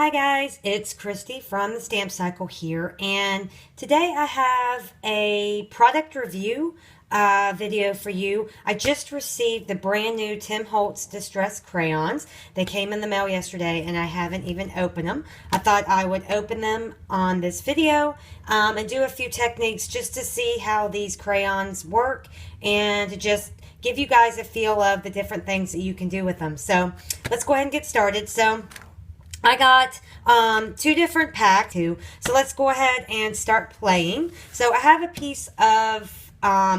Hi guys, it's Christy from the Stamp Cycle here, and today I have a product review video for you. I just received the brand new Tim Holtz Distress crayons. They came in the mail yesterday and I haven't even opened them. I thought I would open them on this video and do a few techniques just to see how these crayons work and to just give you guys a feel of the different things that you can do with them. So let's go ahead and get started. So I got two different packs, so let's go ahead and start playing. So I have a piece of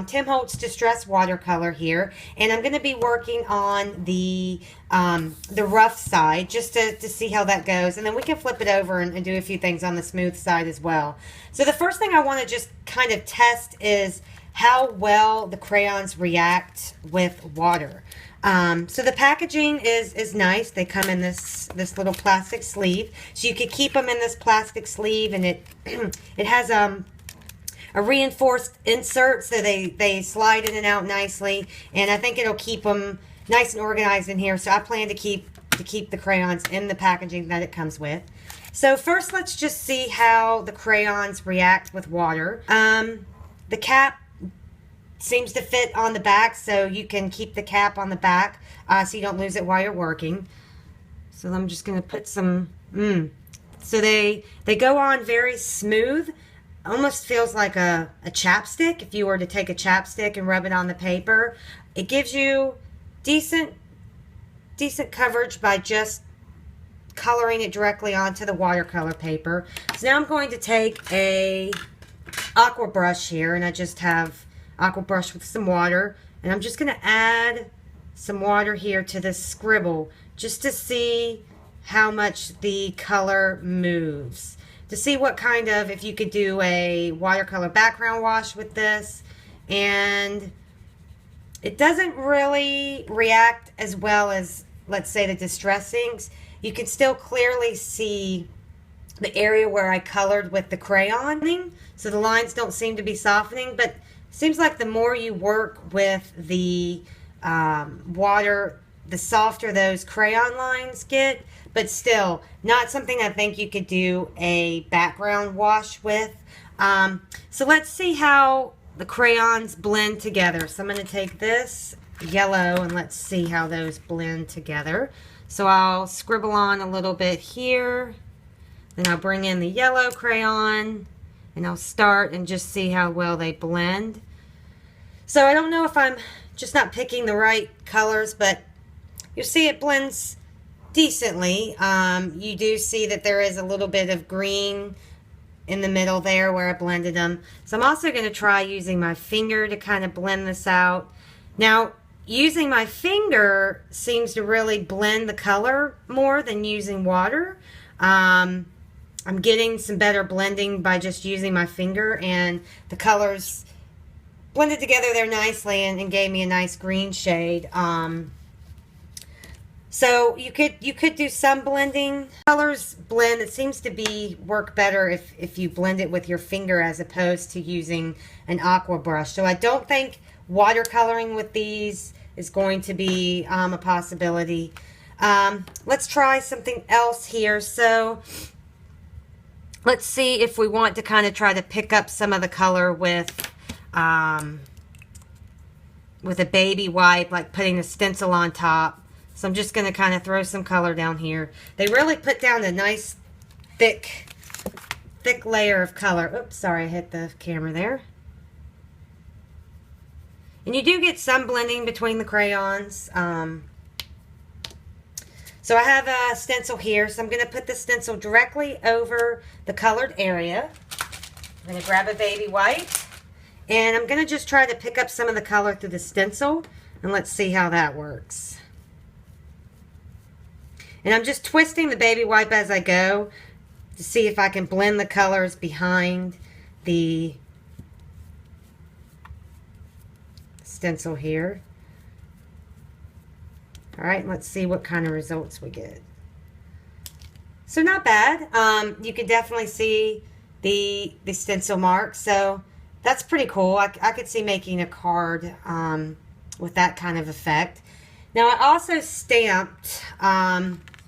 Tim Holtz Distress watercolor here, and I'm going to be working on the rough side just to see how that goes, and then we can flip it over and do a few things on the smooth side as well. So the first thing I want to just kind of test is how well the crayons react with water. So the packaging is nice. They come in this little plastic sleeve, so you could keep them in this plastic sleeve, and it it has a reinforced insert, so they slide in and out nicely, and I think it'll keep them nice and organized in here. So I plan to keep the crayons in the packaging that it comes with. So first, let's just see how the crayons react with water. The cap seems to fit on the back, so you can keep the cap on the back so you don't lose it while you're working. So I'm just going to put some, so they go on very smooth. Almost feels like a chapstick if you were to take a chapstick and rub it on the paper. It gives you decent coverage by just coloring it directly onto the watercolor paper. So now I'm going to take a aqua brush here, and I just have aqua brush with some water, and I'm just going to add some water here to this scribble just to see how much the color moves, to see what kind of, if you could do a watercolor background wash with this. And it doesn't really react as well as, let's say, the Distress inks. You can still clearly see the area where I colored with the crayon, so the lines don't seem to be softening, but seems like the more you work with the water, the softer those crayon lines get, but still not something I think you could do a background wash with. So let's see how the crayons blend together. So I'm going to take this yellow and let's see how those blend together. So I'll scribble on a little bit here, then I'll bring in the yellow crayon, and I'll start and just see how well they blend. So I don't know if I'm just not picking the right colors, but you'll see it blends decently. You do see that there is a little bit of green in the middle there where I blended them. So I'm also going to try using my finger to kind of blend this out. Now, using my finger seems to really blend the color more than using water. I'm getting some better blending by just using my finger, and the colors blended together there nicely and gave me a nice green shade. So you could do some blending. Colors blend. It seems to work better if you blend it with your finger as opposed to using an aqua brush. So I don't think watercoloring with these is going to be a possibility. Let's try something else here. So let's see if we want to kind of try to pick up some of the color with a baby wipe, like putting a stencil on top. So I'm just going to kind of throw some color down here. They really put down a nice thick layer of color. Oops, sorry, I hit the camera there. And you do get some blending between the crayons. So I have a stencil here, so I'm going to put the stencil directly over the colored area. I'm going to grab a baby wipe, and I'm going to just try to pick up some of the color through the stencil, and let's see how that works. And I'm just twisting the baby wipe as I go to see if I can blend the colors behind the stencil here. Alright, let's see what kind of results we get. So not bad. You can definitely see the stencil mark, so that's pretty cool. I could see making a card with that kind of effect. Now I also stamped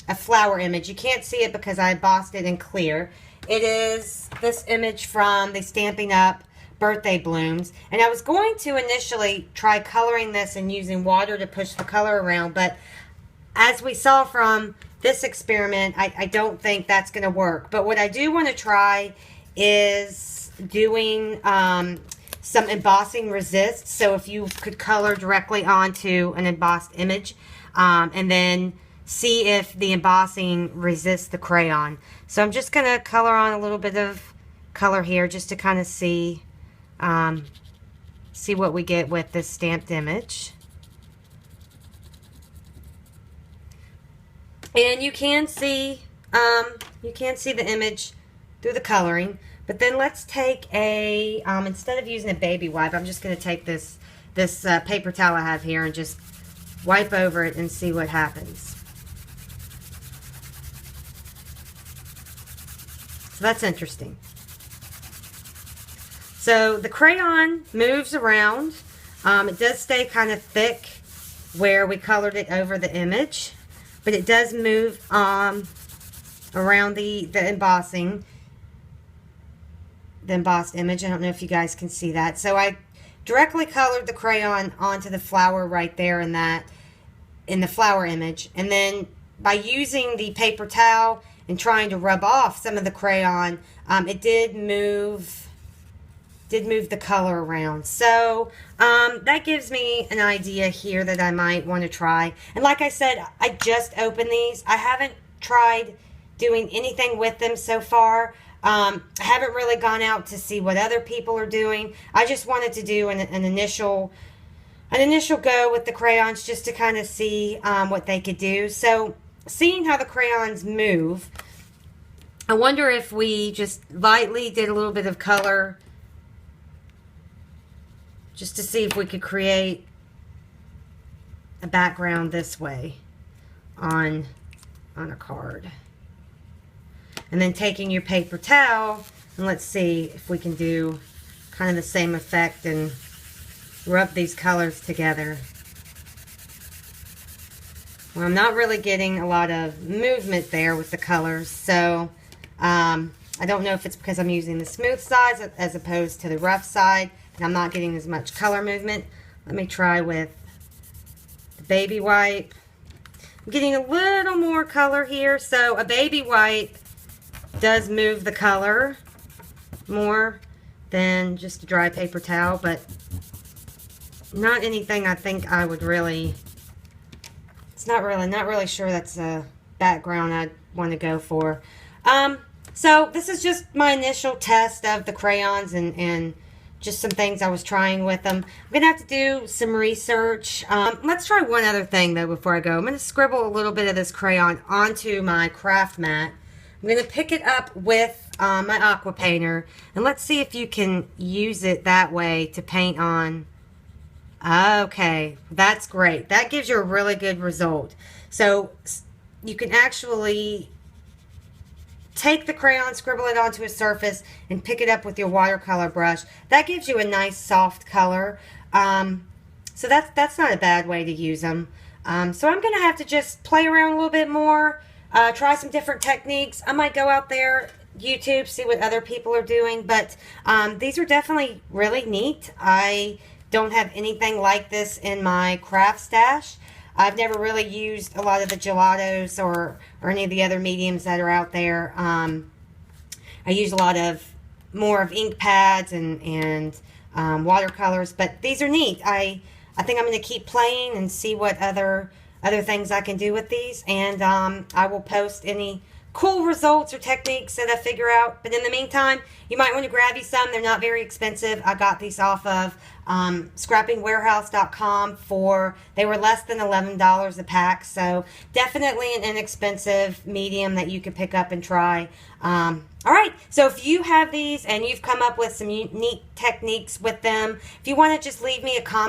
a flower image. You can't see it because I embossed it in clear. It is this image from the Stampin' Up! Birthday Blooms. And I was going to initially try coloring this and using water to push the color around, but as we saw from this experiment, I don't think that's going to work. But what I do want to try is doing some embossing resist. So if you could color directly onto an embossed image and then see if the embossing resists the crayon. So I'm just going to color on a little bit of color here just to kind of see what we get with this stamped image. And you can see the image through the coloring. But then let's take a instead of using a baby wipe, I'm just going to take this paper towel I have here and just wipe over it and see what happens. So that's interesting. So the crayon moves around. It does stay kind of thick where we colored it over the image, but it does move around the embossing, the embossed image. I don't know if you guys can see that. So I directly colored the crayon onto the flower right there in the flower image, and then by using the paper towel and trying to rub off some of the crayon, it did move the color around. So that gives me an idea here that I might want to try. And like I said, I just opened these. I haven't tried doing anything with them so far. I haven't really gone out to see what other people are doing. I just wanted to do an initial go with the crayons just to kind of see what they could do. So seeing how the crayons move, I wonder if we just lightly did a little bit of color just to see if we could create a background this way on a card. And then taking your paper towel, and let's see if we can do kind of the same effect and rub these colors together. Well, I'm not really getting a lot of movement there with the colors, so I don't know if it's because I'm using the smooth side as opposed to the rough side, and I'm not getting as much color movement. Let me try with the baby wipe. I'm getting a little more color here, so a baby wipe does move the color more than just a dry paper towel, but not anything I think I would really, not really sure that's a background I'd want to go for. So this is just my initial test of the crayons and just some things I was trying with them. I'm going to have to do some research. Let's try one other thing though before I go. I'm going to scribble a little bit of this crayon onto my craft mat. I'm going to pick it up with my aqua painter, and let's see if you can use it that way to paint on. Okay, that's great. That gives you a really good result. So you can actually take the crayon, scribble it onto a surface, and pick it up with your watercolor brush. That gives you a nice soft color. So that's not a bad way to use them. So I'm going to have to just play around a little bit more. Try some different techniques. I might go out there, YouTube, see what other people are doing, but these are definitely really neat. I don't have anything like this in my craft stash. I've never really used a lot of the gelatos or any of the other mediums that are out there. I use a lot of more of ink pads and watercolors, but these are neat. I think I'm going to keep playing and see what other things I can do with these, and I will post any cool results or techniques that I figure out. But in the meantime, you might want to grab you some. They're not very expensive. I got these off of scrappingwarehouse.com they were less than $11 a pack, so definitely an inexpensive medium that you could pick up and try. Alright, so if you have these and you've come up with some unique techniques with them, if you want to just leave me a comment